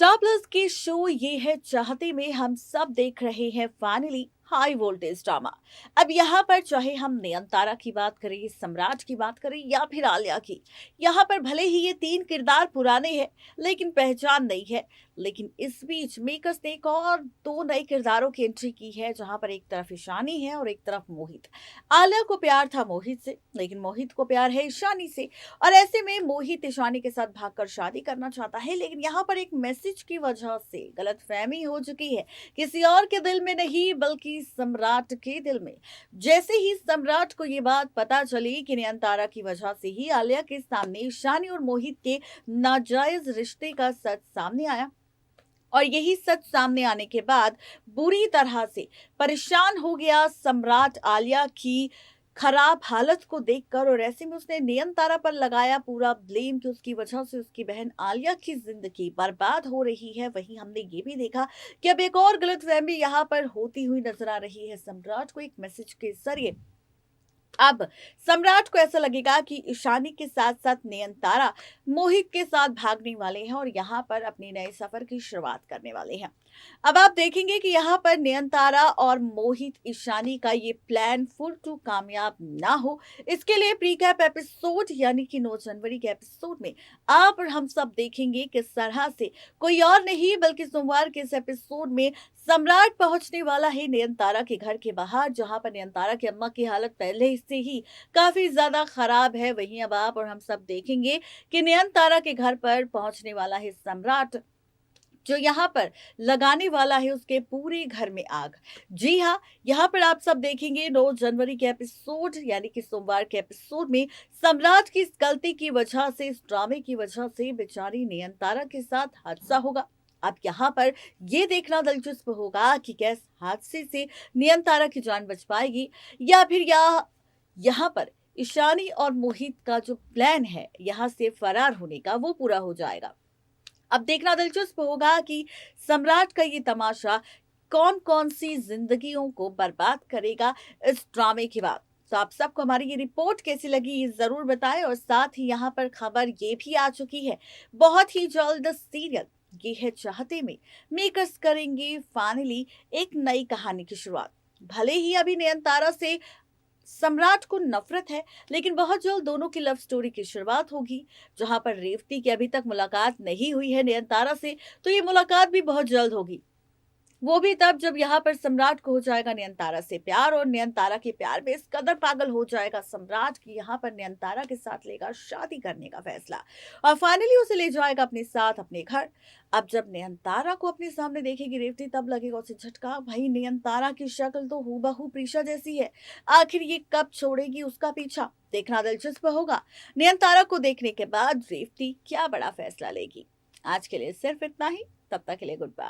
Star plus के show ये है चाहते में हम सब देख रहे हैं फाइनली हाई वोल्टेज ड्रामा। अब यहाँ पर चाहे हम नयनतारा की बात करें, सम्राट की बात करें या फिर आलिया की, यहाँ पर भले ही ये तीन किरदार पुराने हैं लेकिन पहचान नहीं है। लेकिन इस बीच मेकर्स ने एक और दो नए किरदारों की एंट्री की है, जहां पर एक तरफ ईशानी है और एक तरफ मोहित। आलिया को प्यार था मोहित से, लेकिन मोहित को प्यार है ईशानी से। और ऐसे में मोहित ईशानी के साथ भागकर शादी करना चाहता है, लेकिन यहाँ पर एक मैसेज की वजह से गलतफहमी हो चुकी है। किसी और के दिल में नहीं बल्कि सम्राट के दिल में। जैसे ही सम्राट को ये बात पता चली कि नयनतारा की वजह से ही आलिया के सामने ईशानी और मोहित के नाजायज रिश्ते का सच सामने आया, और यही सच सामने आने के बाद बुरी तरह से परेशान हो गया सम्राट आलिया की खराब हालत को देखकर। और ऐसे में उसने नयनतारा पर लगाया पूरा ब्लेम कि उसकी वजह से उसकी बहन आलिया की जिंदगी बर्बाद हो रही है। वहीं हमने ये भी देखा कि अब एक और गलतफहमी यहाँ पर होती हुई नजर आ रही है सम्राट को एक मैसेज के जरिए। अब सम्राट को ऐसा लगेगा कि ईशानी के साथ साथ नयनतारा मोहित के साथ भागने वाले हैं और यहाँ पर अपने नए सफर की शुरुआत करने वाले हैं। अब आप देखेंगे कि यहाँ पर नयनतारा और मोहित ईशानी का ये प्लान फुल टू कामयाब ना हो, इसके लिए प्रीकैप एपिसोड यानी कि 9 जनवरी के एपिसोड में आप और हम सब देखेंगे किस तरह से कोई और नहीं बल्कि सोमवार के इस एपिसोड में सम्राट पहुंचने वाला है नयनतारा के घर के बाहर, जहां पर नयनतारा की अम्मा की हालत पहले से ही काफी ज्यादा खराब है। वहीं अब आप और हम सब देखेंगे कि नयनतारा के घर पर पहुंचने वाला है सम्राट, जो यहाँ पर लगाने वाला है उसके पूरे घर में आग। जी हाँ, यहाँ पर आप सब देखेंगे 9 जनवरी के एपिसोड यानी कि सोमवार के एपिसोड में सम्राट की इस गलती की वजह से, इस ड्रामे की वजह से बेचारी नयनतारा के साथ हादसा होगा। अब यहाँ पर ये देखना दिलचस्प होगा कि क्या इस हादसे से नयनतारा की जान बच पाएगी, या फिर यहाँ पर ईशानी और मोहित का जो प्लान है यहाँ से फरार होने का वो पूरा हो जाएगा। अब देखना दिलचस्प होगा कि सम्राट का ये तमाशा कौन कौन सी जिंदगियों को बर्बाद करेगा इस ड्रामे के बाद। तो आप सबको हमारी ये रिपोर्ट कैसी लगी ये जरूर बताएं, और साथ ही यहाँ पर खबर ये भी आ चुकी है बहुत ही जल्द सीरियल ये है चाहते में मेकर्स करेंगे फाइनली एक नई कहानी की शुरुआत। भले ही अभी नयनतारा से सम्राट को नफरत है, लेकिन बहुत जल्द दोनों की लव स्टोरी की शुरुआत होगी। जहां पर रेवती की अभी तक मुलाकात नहीं हुई है नयनतारा से, तो ये मुलाकात भी बहुत जल्द होगी। वो भी तब जब यहाँ पर सम्राट को हो जाएगा नयनतारा से प्यार, और नयनतारा के प्यार में इस कदर पागल हो जाएगा सम्राट की यहाँ पर नयनतारा के साथ लेगा शादी करने का फैसला, और फाइनली उसे ले जाएगा अपने साथ अपने घर। अब जब नयनतारा को अपने सामने देखेगी रेवती, तब लगेगा उसे झटका, भाई नयनतारा की शक्ल तो हूबहू प्रीशा जैसी है। आखिर ये कब छोड़ेगी उसका पीछा, देखना दिलचस्प होगा। नयनतारा को देखने के बाद रेवती क्या बड़ा फैसला लेगी। आज के लिए सिर्फ इतना ही, तब तक के लिए गुड बाय।